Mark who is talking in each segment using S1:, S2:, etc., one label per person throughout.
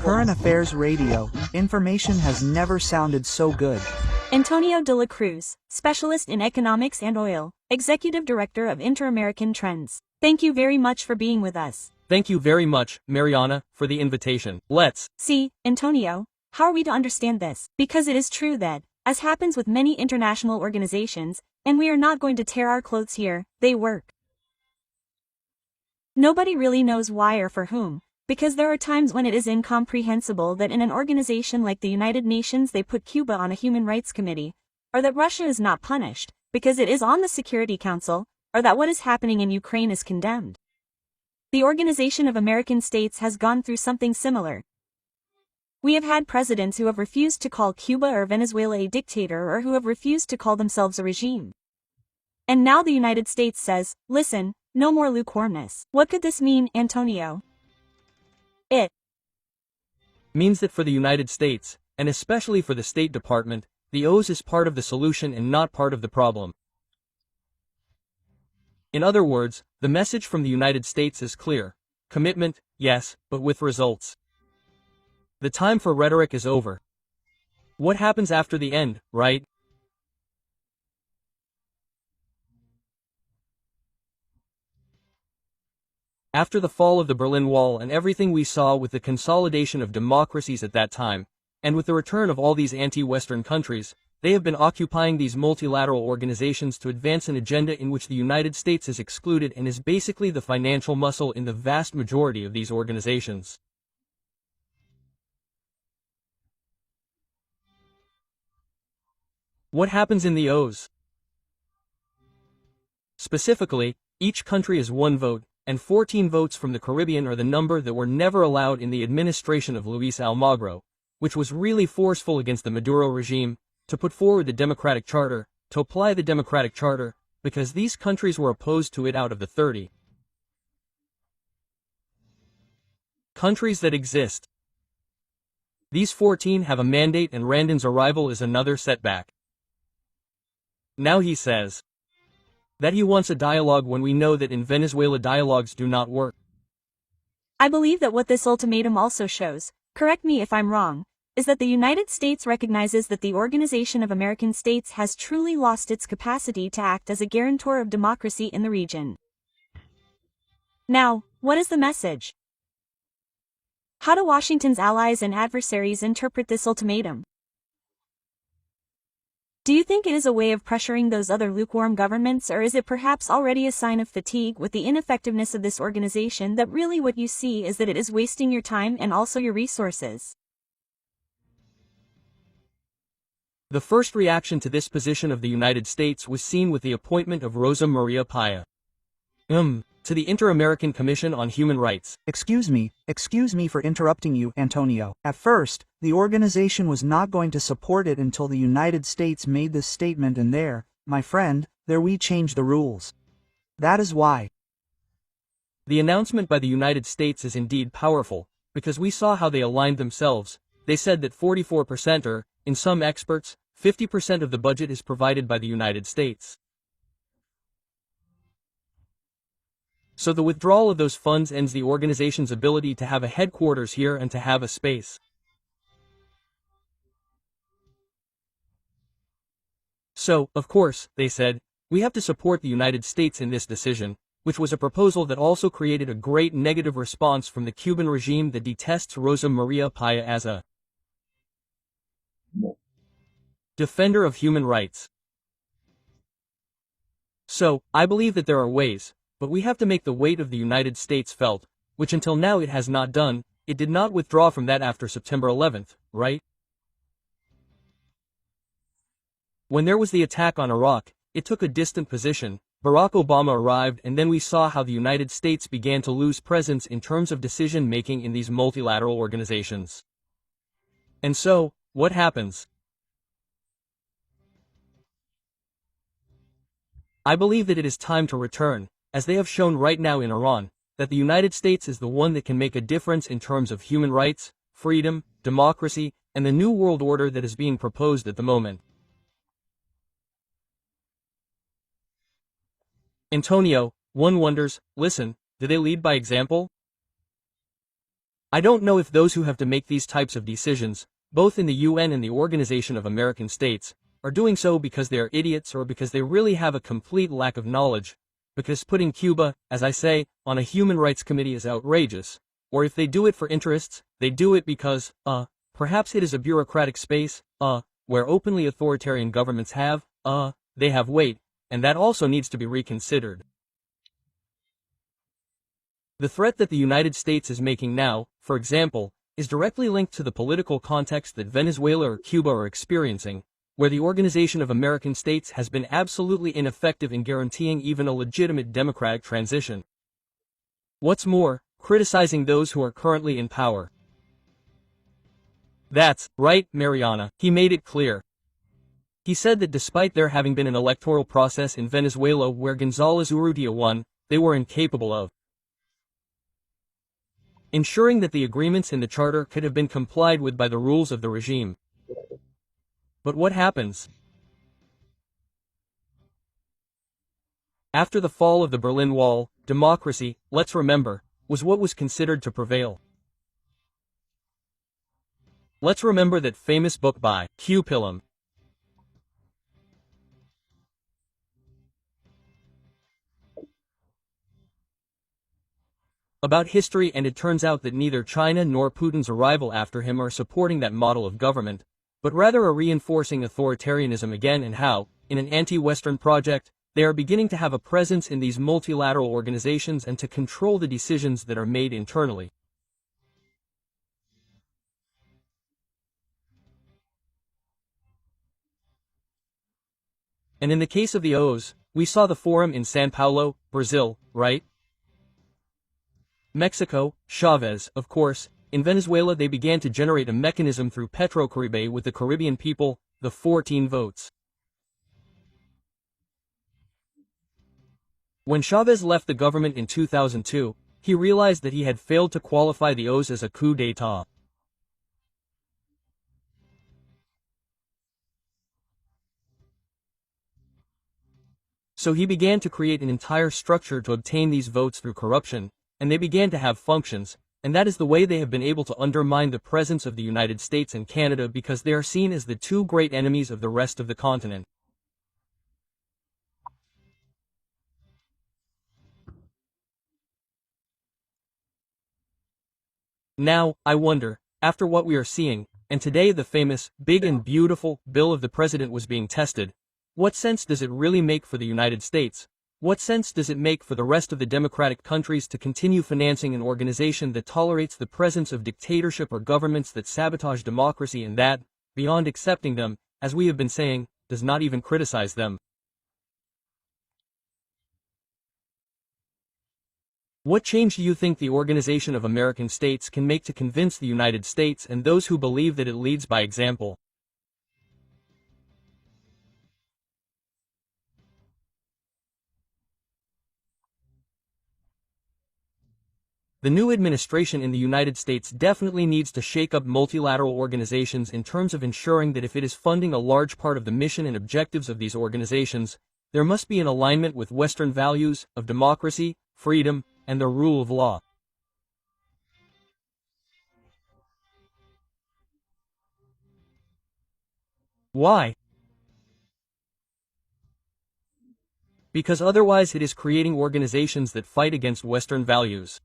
S1: Current Affairs Radio, information has never sounded so good.
S2: Antonio de la Cruz, specialist in economics and oil, executive director of Inter-American Trends. Thank you very much for being with us.
S3: Thank you very much, Mariana, for the invitation. Let's
S2: see, Antonio, how are we to understand this? Because it is true that, as happens with many international organizations, and we are not going to tear our clothes here, they work. Nobody really knows why or for whom, because there are times when it is incomprehensible that in an organization like the United Nations they put Cuba on a Human Rights Committee, or that Russia is not punished, because it is on the Security Council, or that what is happening in Ukraine is condemned. The Organization of American States has gone through something similar. We have had presidents who have refused to call Cuba or Venezuela a dictator or who have refused to call themselves a regime. And now the United States says, listen, no more lukewarmness. What could this mean, Antonio? It
S3: means that for the United States, and especially for the State Department, the OEA is part of the solution and not part of the problem. In other words, the message from the United States is clear. Commitment, yes, but with results. The time for rhetoric is over. What happens after the end, right? After the fall of the Berlin Wall and everything we saw with the consolidation of democracies at that time, and with the return of all these anti-Western countries, they have been occupying these multilateral organizations to advance an agenda in which the United States is excluded and is basically the financial muscle in the vast majority of these organizations. What happens in the OEA? Specifically, each country is one vote, and 14 votes from the Caribbean are the number that were never allowed in the administration of Luis Almagro, which was really forceful against the Maduro regime, to put forward the Democratic Charter, to apply the Democratic Charter, because these countries were opposed to it out of the 30 countries that exist. These 14 have a mandate and Randon's arrival is another setback. Now he says that he wants a dialogue when we know that in Venezuela dialogues do not work.
S2: I believe that what this ultimatum also shows, correct me if I'm wrong, is that the United States recognizes that the Organization of American States has truly lost its capacity to act as a guarantor of democracy in the region. Now, what is the message? How do Washington's allies and adversaries interpret this ultimatum? Do you think it is a way of pressuring those other lukewarm governments, or is it perhaps already a sign of fatigue with the ineffectiveness of this organization that really what you see is that it is wasting your time and also your resources?
S3: The first reaction to this position of the United States was seen with the appointment of Rosa Maria Paya to the Inter-American Commission on Human Rights.
S1: Excuse me for interrupting you, Antonio. At first, the organization was not going to support it until the United States made this statement, and there, my friend, there we changed the rules. That is why.
S3: The announcement by the United States is indeed powerful, because we saw how they aligned themselves. They said that 44% or, in some experts, 50% of the budget is provided by the United States. So the withdrawal of those funds ends the organization's ability to have a headquarters here and to have a space. So, of course, they said, we have to support the United States in this decision, which was a proposal that also created a great negative response from the Cuban regime that detests Rosa Maria Paya as a defender of human rights. So, I believe that there are ways, but we have to make the weight of the United States felt, which until now it has not done. It did not withdraw from that after September 11th, right? When there was the attack on Iraq, it took a distant position. Barack Obama arrived, and then we saw how the United States began to lose presence in terms of decision-making in these multilateral organizations. And so, what happens? I believe that it is time to return, as they have shown right now in Iran, that the United States is the one that can make a difference in terms of human rights, freedom, democracy, and the new world order that is being proposed at the moment. Antonio, one wonders, listen, do they lead by example? I don't know if those who have to make these types of decisions, both in the UN and the Organization of American States, are doing so because they are idiots or because they really have a complete lack of knowledge, because putting Cuba, as I say, on a human rights committee is outrageous, or if they do it for interests, they do it because, perhaps it is a bureaucratic space, where openly authoritarian governments have, they have weight, and that also needs to be reconsidered. The threat that the United States is making now, for example, is directly linked to the political context that Venezuela or Cuba are experiencing, where the Organization of American States has been absolutely ineffective in guaranteeing even a legitimate democratic transition. What's more, criticizing those who are currently in power. That's right, Mariana, he made it clear. He said that despite there having been an electoral process in Venezuela where González Urrutia won, they were incapable of ensuring that the agreements in the charter could have been complied with by the rules of the regime. But what happens? After the fall of the Berlin Wall, democracy, let's remember, was what was considered to prevail. Let's remember that famous book by Q. Pillam, about history, and it turns out that neither China nor Putin's arrival after him are supporting that model of government, but rather are reinforcing authoritarianism again, and how, in an anti-Western project, they are beginning to have a presence in these multilateral organizations and to control the decisions that are made internally. And in the case of the OEA, we saw the forum in São Paulo, Brazil, right? Mexico, Chavez, of course. In Venezuela they began to generate a mechanism through Petrocaribe with the Caribbean people, the 14 votes. When Chavez left the government in 2002, he realized that he had failed to qualify the OEA as a coup d'état. So he began to create an entire structure to obtain these votes through corruption, and they began to have functions, and that is the way they have been able to undermine the presence of the United States and Canada, because they are seen as the two great enemies of the rest of the continent. Now, I wonder, after what we are seeing, and today the famous, big and beautiful, bill of the president was being tested, what sense does it really make for the United States? What sense does it make for the rest of the democratic countries to continue financing an organization that tolerates the presence of dictatorship or governments that sabotage democracy and that, beyond accepting them, as we have been saying, does not even criticize them? What change do you think the Organization of American States can make to convince the United States and those who believe that it leads by example? The new administration in the United States definitely needs to shake up multilateral organizations in terms of ensuring that if it is funding a large part of the mission and objectives of these organizations, there must be an alignment with Western values of democracy, freedom, and the rule of law. Why? Because otherwise it is creating organizations that fight against Western values.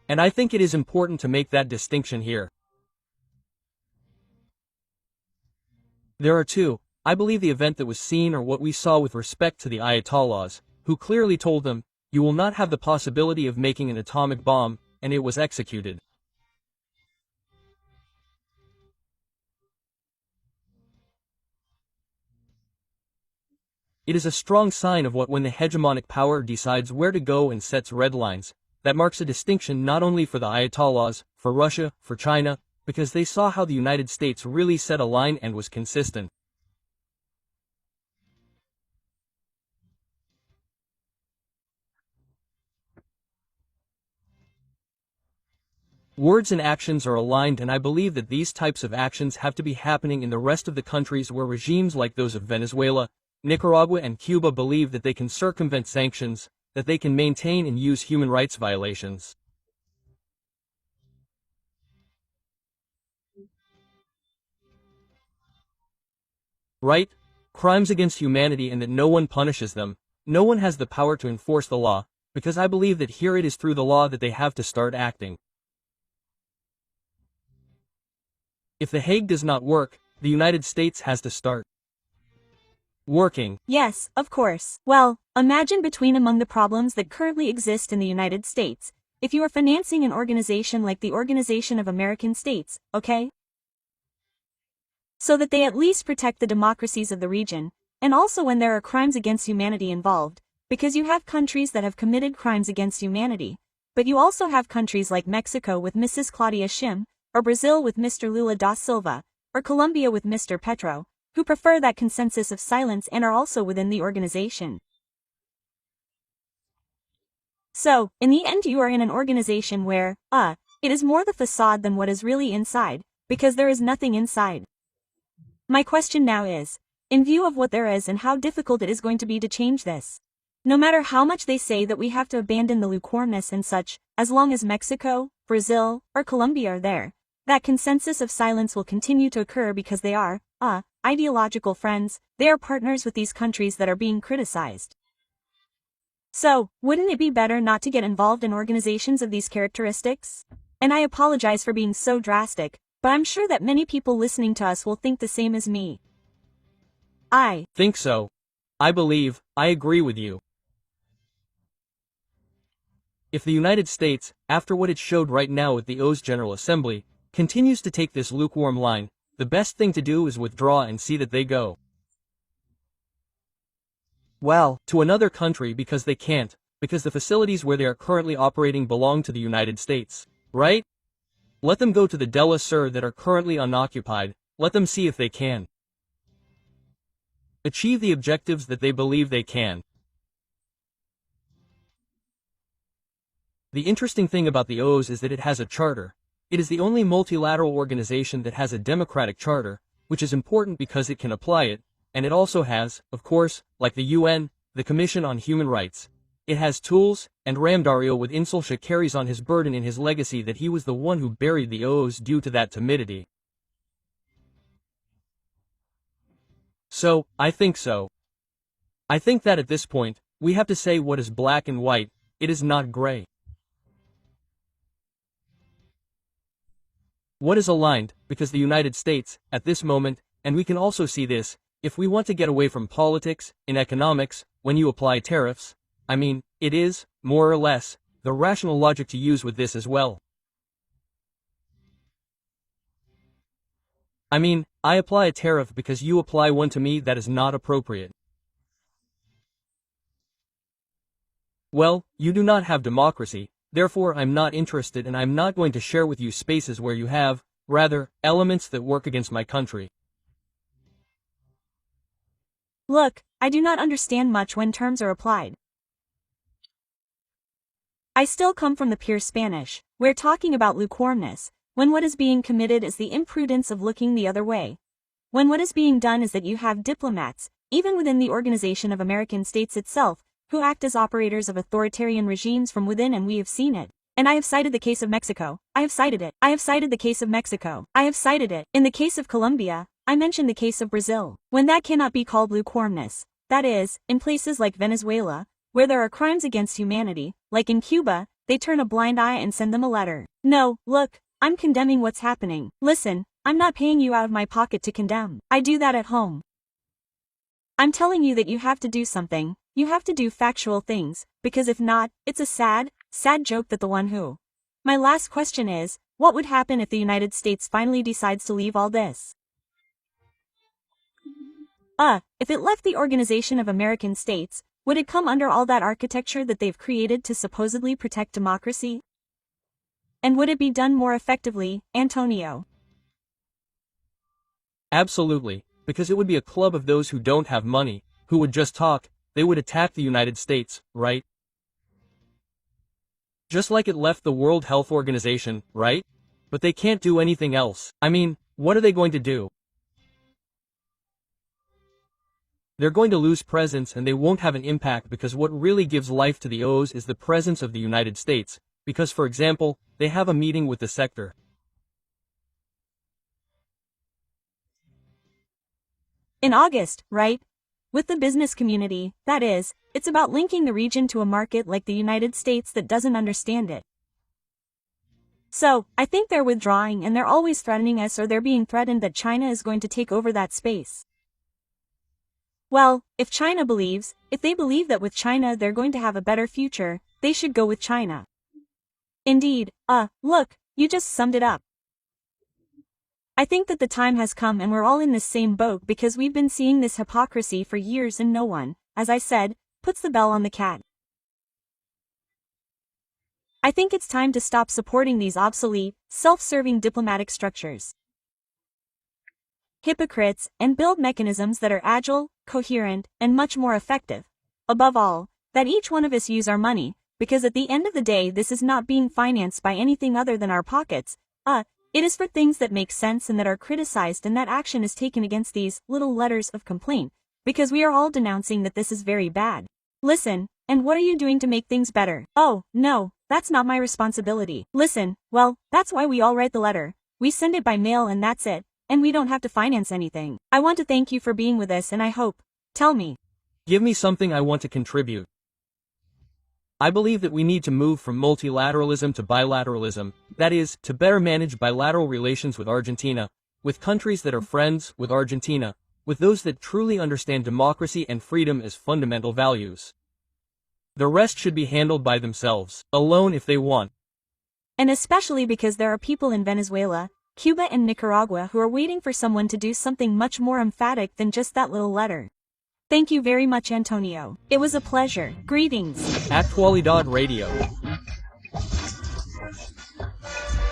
S3: And I think it is important to make that distinction here. There are two. I believe the event that was seen or what we saw with respect to the Ayatollahs, who clearly told them, you will not have the possibility of making an atomic bomb, and it was executed. It is a strong sign of what when the hegemonic power decides where to go and sets red lines. That marks a distinction not only for the Ayatollahs, for Russia, for China, because they saw how the United States really set a line and was consistent. Words and actions are aligned, and I believe that these types of actions have to be happening in the rest of the countries where regimes like those of Venezuela, Nicaragua and Cuba believe that they can circumvent sanctions, that they can maintain and use human rights violations. Right? Crimes against humanity, and that no one punishes them. No one has the power to enforce the law, because I believe that here it is through the law that they have to start acting. If The Hague does not work, the United States has to start working.
S2: Yes, of course. Well, imagine among the problems that currently exist in the United States, if you are financing an organization like the Organization of American States, okay? So that they at least protect the democracies of the region, and also when there are crimes against humanity involved, because you have countries that have committed crimes against humanity, but you also have countries like Mexico with Mrs. Claudia Sheinbaum, or Brazil with Mr. Lula da Silva, or Colombia with Mr. Petro, who prefer that consensus of silence and are also within the organization. So, in the end you are in an organization where, it is more the facade than what is really inside, because there is nothing inside. My question now is, in view of what there is and how difficult it is going to be to change this, no matter how much they say that we have to abandon the lukewarmness and such, as long as Mexico, Brazil, or Colombia are there, that consensus of silence will continue to occur because they are, ideological friends, they are partners with these countries that are being criticized. So, wouldn't it be better not to get involved in organizations of these characteristics? And I apologize for being so drastic, but I'm sure that many people listening to us will think the same as me. I
S3: think so. I agree with you. If the United States, after what it showed right now at the OEA's General Assembly, continues to take this lukewarm line, the best thing to do is withdraw and see that they go to another country, because they can't, because the facilities where they are currently operating belong to the United States, right? Let them go to the Della Sur that are currently unoccupied, let them see if they can achieve the objectives that they believe they can. The interesting thing about the OEA is that it has a charter. It is the only multilateral organization that has a democratic charter, which is important because it can apply it, and it also has, of course, like the UN, the Commission on Human Rights. It has tools, and Ramdario with Insulsha carries on his burden in his legacy that he was the one who buried the OEA due to that timidity. So, I think that at this point, we have to say what is black and white, it is not gray. What is aligned, because the United States, at this moment, and we can also see this, if we want to get away from politics, in economics, when you apply tariffs, it is, more or less, the rational logic to use with this as well. I apply a tariff because you apply one to me that is not appropriate. Well, you do not have democracy, therefore I'm not interested, and I'm not going to share with you spaces where you have, rather, elements that work against my country.
S2: Look, I do not understand much when terms are applied. I still come from the pure Spanish, where talking about lukewarmness, when what is being committed is the imprudence of looking the other way. When what is being done is that you have diplomats, even within the Organization of American States itself, who act as operators of authoritarian regimes from within, and we have seen it. And I have cited the case of Mexico. I have cited it. I have cited the case of Mexico. I have cited it. In the case of Colombia, I mentioned the case of Brazil. When that cannot be called lukewarmness, that is, in places like Venezuela, where there are crimes against humanity, like in Cuba, they turn a blind eye and send them a letter. No, look, I'm condemning what's happening. Listen, I'm not paying you out of my pocket to condemn. I do that at home. I'm telling you that you have to do something. You have to do factual things, because if not, it's a sad, sad joke that the one who. My last question is, what would happen if the United States finally decides to leave all this? If it left the Organization of American States, would it come under all that architecture that they've created to supposedly protect democracy? And would it be done more effectively, Antonio?
S3: Absolutely, because it would be a club of those who don't have money, who would just talk, they would attack the United States, right? Just like it left the World Health Organization, right? But they can't do anything else. What are they going to do? They're going to lose presence and they won't have an impact because what really gives life to the OEA is the presence of the United States, because for example, they have a meeting with the sector.
S2: In August, right? With the business community, that is, it's about linking the region to a market like the United States that doesn't understand it. So, I think they're withdrawing and they're always threatening us, or they're being threatened that China is going to take over that space. Well, if they believe that with China they're going to have a better future, they should go with China. Indeed, look, you just summed it up. I think that the time has come and we're all in this same boat because we've been seeing this hypocrisy for years and no one, as I said, puts the bell on the cat. I think it's time to stop supporting these obsolete, self-serving diplomatic structures. Hypocrites, and build mechanisms that are agile, coherent, and much more effective. Above all, that each one of us use our money, because at the end of the day this is not being financed by anything other than our pockets. It is for things that make sense and that are criticized, and that action is taken against these little letters of complaint, because we are all denouncing that this is very bad. Listen, and what are you doing to make things better? Oh, no, that's not my responsibility. Listen, well, that's why we all write the letter. We send it by mail and that's it, and we don't have to finance anything. I want to thank you for being with us and I hope. Tell me.
S3: Give me something I want to contribute. I believe that we need to move from multilateralism to bilateralism, that is, to better manage bilateral relations with Argentina, with countries that are friends with Argentina, with those that truly understand democracy and freedom as fundamental values. The rest should be handled by themselves, alone if they want.
S2: And especially because there are people in Venezuela, Cuba and Nicaragua who are waiting for someone to do something much more emphatic than just that little letter. Thank you very much, Antonio. It was a pleasure. Greetings.
S3: Actualidad Radio.